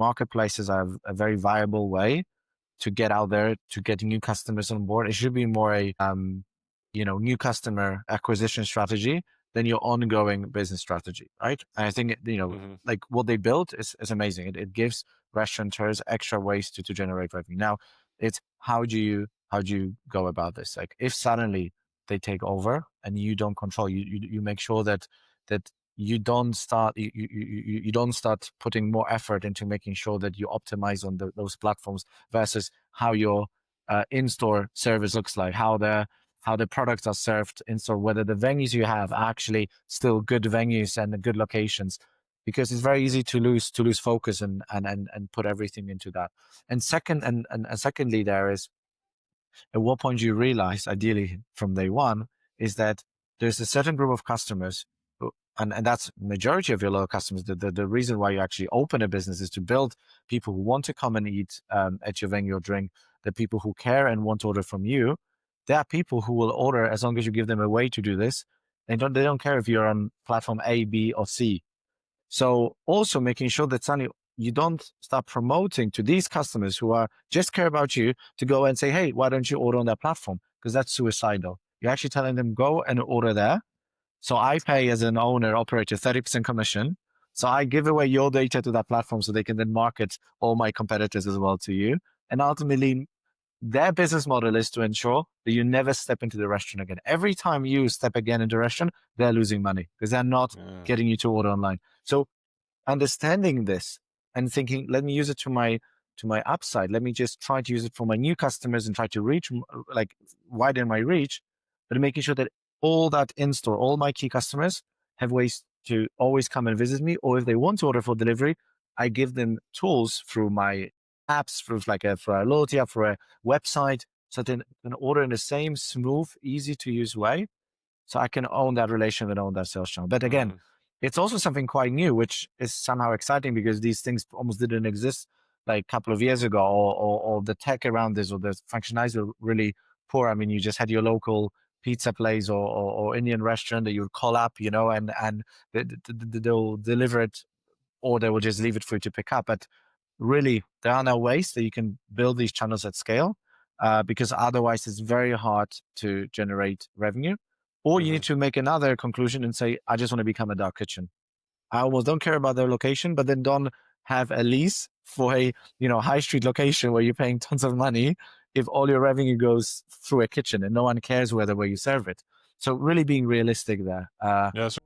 marketplaces are a very viable way to get out there, to get new customers on board. It should be more a new customer acquisition strategy than your ongoing business strategy, right? And I think like what they built is amazing. It gives restaurateurs extra ways to generate revenue. Now, it's how do you go about this? Like, if suddenly they take over and you don't control, you make sure that you don't start putting more effort into making sure that you optimize on those platforms versus how your in-store service looks like, how the products are served in store, whether the venues you have are actually still good venues and good locations, because it's very easy to lose focus and put everything into that. And secondly, there is, at what point you realize, ideally from day one, is that there's a certain group of customers and that's majority of your loyal customers. The reason why you actually open a business is to build people who want to come and eat at your venue or drink, the people who care and want to order from you. There are people who will order as long as you give them a way to do this. They don't care if you're on platform A, B, or C. So also making sure that suddenly you don't start promoting to these customers who are just care about you to go and say, hey, why don't you order on that platform? Because that's suicidal. You're actually telling them go and order there. So I pay as an owner, operator, 30% commission. So I give away your data to that platform so they can then market all my competitors as well to you. And ultimately, their business model is to ensure that you never step into the restaurant again. Every time you step again into the restaurant, they're losing money because they're not getting you to order online. So understanding this and thinking, let me use it to my upside. Let me just try to use it for my new customers and try to reach, like, widen my reach, but making sure that all that in-store, all my key customers have ways to always come and visit me. Or if they want to order for delivery, I give them tools through my apps, through for a loyalty app, for a website, so they can order in the same smooth, easy to use way. So I can own that relation and own that sales channel. But again, it's also something quite new, which is somehow exciting because these things almost didn't exist like a couple of years ago, or the tech around this or the functionalities were really poor. I mean, you just had your local pizza place or Indian restaurant that you would call up, and they'll deliver it, or they will just leave it for you to pick up. But really, there are now ways that you can build these channels at scale, because otherwise it's very hard to generate revenue. Or you need to make another conclusion and say, I just want to become a dark kitchen. I almost don't care about their location, but then don't have a lease for a high street location where you're paying tons of money if all your revenue goes through a kitchen and no one cares where you serve it. So really being realistic there. Yes.